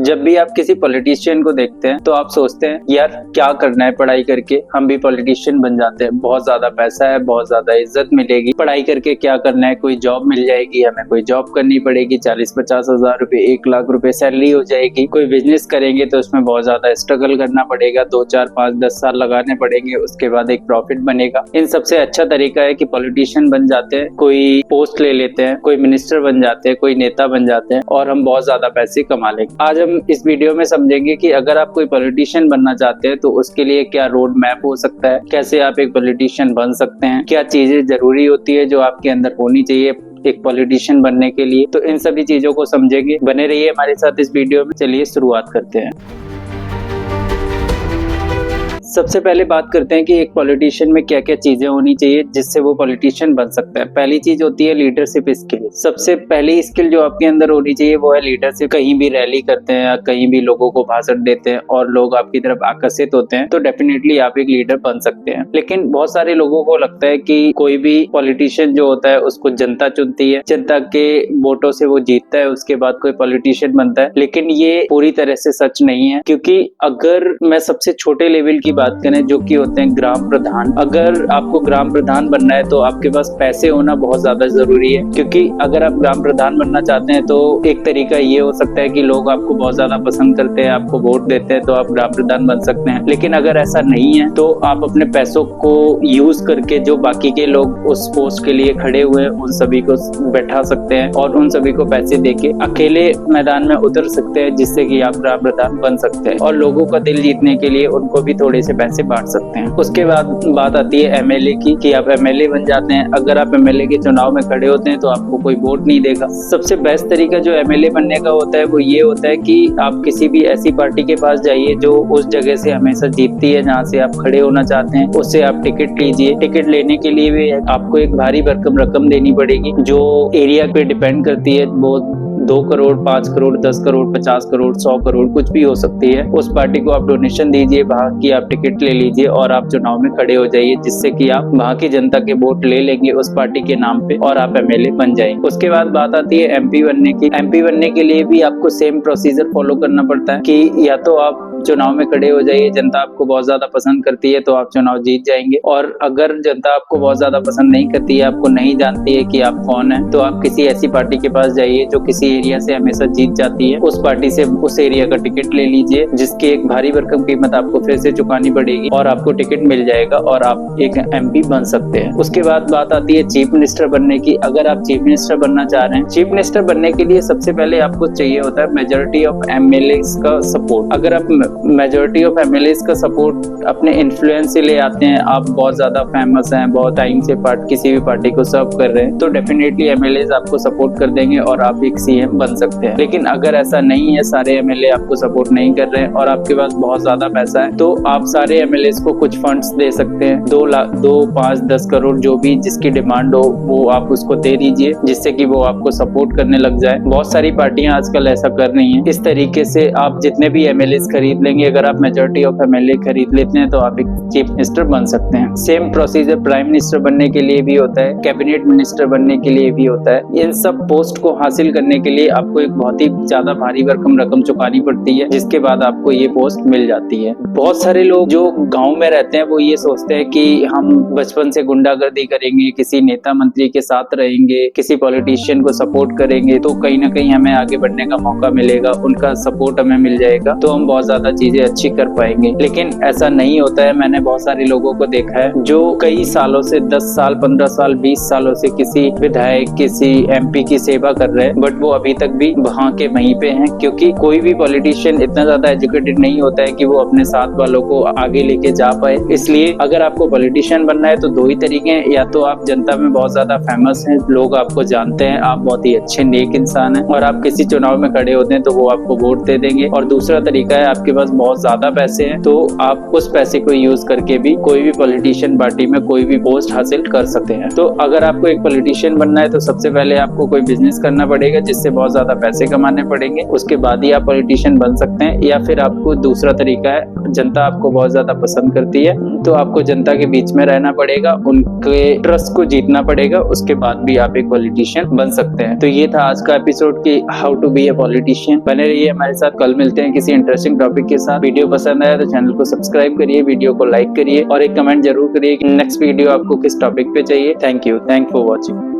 जब भी आप किसी पॉलिटिशियन को देखते हैं तो आप सोचते हैं यार क्या करना है पढ़ाई करके, हम भी पॉलिटिशियन बन जाते हैं, बहुत ज्यादा पैसा है, बहुत ज्यादा इज्जत मिलेगी, पढ़ाई करके क्या करना है, कोई जॉब मिल जाएगी, हमें कोई जॉब करनी पड़ेगी, 40-50 हजार रुपए, 1 लाख रुपए सैलरी हो जाएगी, कोई बिजनेस करेंगे तो उसमें बहुत ज्यादा स्ट्रगल करना पड़ेगा, 2-4-5-10 साल लगाने पड़ेंगे, उसके बाद एक प्रॉफिट बनेगा। इन सबसे अच्छा तरीका है कि पॉलिटिशियन बन जाते हैं, कोई पोस्ट ले लेते हैं, कोई मिनिस्टर बन जाते हैं, कोई नेता बन जाते हैं और हम बहुत ज्यादा पैसे कमा लेंगे। आज हम इस वीडियो में समझेंगे कि अगर आप कोई पॉलिटिशियन बनना चाहते हैं तो उसके लिए क्या रोड मैप हो सकता है, कैसे आप एक पॉलिटिशियन बन सकते हैं, क्या चीजें जरूरी होती है जो आपके अंदर होनी चाहिए एक पॉलिटिशियन बनने के लिए। तो इन सभी चीजों को समझेंगे, बने रहिए हमारे साथ इस वीडियो में। चलिए शुरुआत करते हैं। सबसे पहले बात करते हैं कि एक पॉलिटिशियन में क्या क्या चीजें होनी चाहिए जिससे वो पॉलिटिशियन बन सकता है। पहली चीज होती है लीडरशिप स्किल। सबसे पहली स्किल जो आपके अंदर होनी चाहिए वो है लीडरशिप। कहीं भी रैली करते हैं या कहीं भी लोगों को भाषण देते हैं और लोग आपकी तरफ आकर्षित होते हैं तो डेफिनेटली आप एक लीडर बन सकते हैं। लेकिन बहुत सारे लोगों को लगता है कि कोई भी पॉलिटिशियन जो होता है उसको जनता चुनती है, जनता के वोटों से वो जीतता है, उसके बाद कोई पॉलिटिशियन बनता है। लेकिन ये पूरी तरह से सच नहीं है, क्योंकि अगर मैं सबसे छोटे लेवल की बात करें जो कि होते हैं ग्राम प्रधान, अगर आपको ग्राम प्रधान बनना है तो आपके पास पैसे होना बहुत ज्यादा जरूरी है। क्योंकि अगर आप ग्राम प्रधान बनना चाहते हैं तो एक तरीका ये हो सकता है कि लोग आपको बहुत ज्यादा पसंद करते हैं, आपको वोट देते हैं तो आप ग्राम प्रधान बन सकते हैं। लेकिन अगर ऐसा नहीं है तो आप अपने पैसों को यूज करके जो बाकी के लोग उस पोस्ट के लिए खड़े हुए हैं उन सभी को बैठा सकते हैं और उन सभी को पैसे देके अकेले मैदान में उतर सकते हैं, जिससे कि आप ग्राम प्रधान बन सकते हैं और लोगों का दिल जीतने के लिए उनको भी थोड़े से पैसे बांट सकते हैं। उसके बाद बात आती है एमएलए की, कि आप एमएलए बन जाते हैं। अगर आप एमएलए के चुनाव में खड़े होते हैं तो आपको कोई वोट नहीं देगा। सबसे बेस्ट तरीका जो एमएलए बनने का होता है वो ये होता है कि आप किसी भी ऐसी पार्टी के पास जाइए जो उस जगह से हमेशा जीतती है जहाँ से आप खड़े होना चाहते हैं, उससे आप टिकट लीजिए। टिकट लेने के लिए भी आपको एक भारी भरकम रकम देनी पड़ेगी जो एरिया पे डिपेंड करती है। वो 2 करोड़, 5 करोड़, 10 करोड़, 50 करोड़, 100 करोड़ कुछ भी हो सकती है। उस पार्टी को आप डोनेशन दीजिए, वहाँ की आप टिकट ले लीजिए और आप चुनाव में खड़े हो जाइए, जिससे कि आप वहाँ की जनता के वोट ले लेंगे उस पार्टी के नाम पे और आप एमएलए बन जाएंगे। उसके बाद बात आती है एमपी बनने की। एमपी बनने के लिए भी आपको सेम प्रोसीजर फॉलो करना पड़ता है कि या तो आप चुनाव में खड़े हो जाइए, जनता आपको बहुत ज्यादा पसंद करती है तो आप चुनाव जीत जाएंगे, और अगर जनता आपको बहुत ज्यादा पसंद नहीं करती है, आपको नहीं जानती है कि आप कौन है, तो आप किसी ऐसी पार्टी के पास जाइए जो किसी एरिया से हमेशा जीत जाती है। उस पार्टी से उस एरिया का टिकट ले लीजिए, जिसकी एक भारी भरकम कीमत आपको फिर से चुकानी पड़ेगी और आपको टिकट मिल जाएगा और आप एक एमपी बन सकते हैं। उसके बाद बात आती है चीफ मिनिस्टर बनने की। अगर आप चीफ मिनिस्टर बनना चाह रहे हैं, चीफ मिनिस्टर बनने के लिए सबसे पहले आपको चाहिए होता है मेजोरिटी ऑफ एमएलए का सपोर्ट। अगर आप मेजोरिटी ऑफ एमएलए का सपोर्ट अपने इन्फ्लुएंस से ले आते हैं, आप बहुत ज्यादा फेमस हैं, बहुत टाइम से किसी भी पार्टी को सर्व कर रहे हैं, तो डेफिनेटली एमएलए आपको सपोर्ट कर देंगे और आप एक सीएम बन सकते हैं। लेकिन अगर ऐसा नहीं है, सारे एमएलए आपको सपोर्ट नहीं कर रहे हैं और आपके पास बहुत ज्यादा पैसा है, तो आप सारे एमएलए को कुछ फंड्स दे सकते हैं। 2 लाख, 2, 5, 10 करोड़ जो भी जिसकी डिमांड हो वो आप उसको दे दीजिए, जिससे कि वो आपको सपोर्ट करने लग जाए। बहुत सारी पार्टियां आजकल ऐसा कर रही हैं। इस तरीके से आप जितने भी एमएलए खरीद लेंगे, अगर आप मेजोरिटी ऑफ एमएलए खरीद लेते हैं तो आप एक चीफ मिनिस्टर बन सकते हैं। सेम प्रोसीजर प्राइम मिनिस्टर बनने के लिए भी होता है, कैबिनेट मिनिस्टर बनने के लिए भी होता है। इन सब पोस्ट को हासिल करने के लिए आपको एक बहुत ही ज्यादा भारी भरकम रकम चुकानी पड़ती है, जिसके बाद आपको ये पोस्ट मिल जाती है। बहुत सारे लोग जो गाँव में रहते हैं वो ये सोचते हैं कि हम बचपन से गुंडागर्दी करेंगे, किसी नेता मंत्री के साथ रहेंगे, किसी पॉलिटिशियन को सपोर्ट करेंगे तो कहीं ना कहीं हमें आगे बढ़ने का मौका मिलेगा, उनका सपोर्ट हमें मिल जाएगा तो हम बहुत ज्यादा चीजें अच्छी कर पाएंगे। लेकिन ऐसा नहीं होता है। मैंने बहुत सारे लोगों को देखा है जो कई सालों से, 10 साल, 15 साल, 20 सालों से किसी विधायक, किसी एमपी की सेवा कर रहे हैं, बट वो अभी तक भी वहां के वहीं पे हैं, क्योंकि कोई भी पॉलिटिशियन इतना ज्यादा एजुकेटेड नहीं होता है कि वो अपने साथ वालों को आगे लेके जा पाए। इसलिए अगर आपको पॉलिटिशियन बनना है तो 2 ही तरीके हैं, या तो आप जनता में बहुत ज्यादा फेमस हैं, लोग आपको जानते हैं, आप बहुत ही अच्छे नेक इंसान हैं और आप किसी चुनाव में खड़े होते हैं तो वो आपको वोट दे देंगे। और दूसरा तरीका है आपके पास बहुत ज्यादा पैसे हैं तो आप उस पैसे को यूज करके भी कोई भी पॉलिटिशियन पार्टी में कोई भी पोस्ट हासिल कर सकते हैं। तो अगर आपको एक पॉलिटिशियन बनना है तो सबसे पहले आपको कोई बिजनेस करना पड़ेगा जिससे बहुत ज्यादा पैसे कमाने पड़ेंगे, उसके बाद ही आप पॉलिटिशियन बन सकते हैं। या फिर आपको दूसरा तरीका है, जनता आपको बहुत ज्यादा पसंद करती है तो आपको जनता के बीच में रहना पड़ेगा, उनके ट्रस्ट को जीतना पड़ेगा, उसके बाद भी आप एक पॉलिटिशियन बन सकते हैं। तो ये था आज का एपिसोड की how to be a politician. बने रहिए हमारे साथ, कल मिलते हैं किसी इंटरेस्टिंग टॉपिक के साथ। वीडियो पसंद आया तो चैनल को सब्सक्राइब करिए, वीडियो को लाइक करिए और एक कमेंट जरूर करिए कि नेक्स्ट वीडियो आपको किस टॉपिक पे चाहिए। Thank you for watching.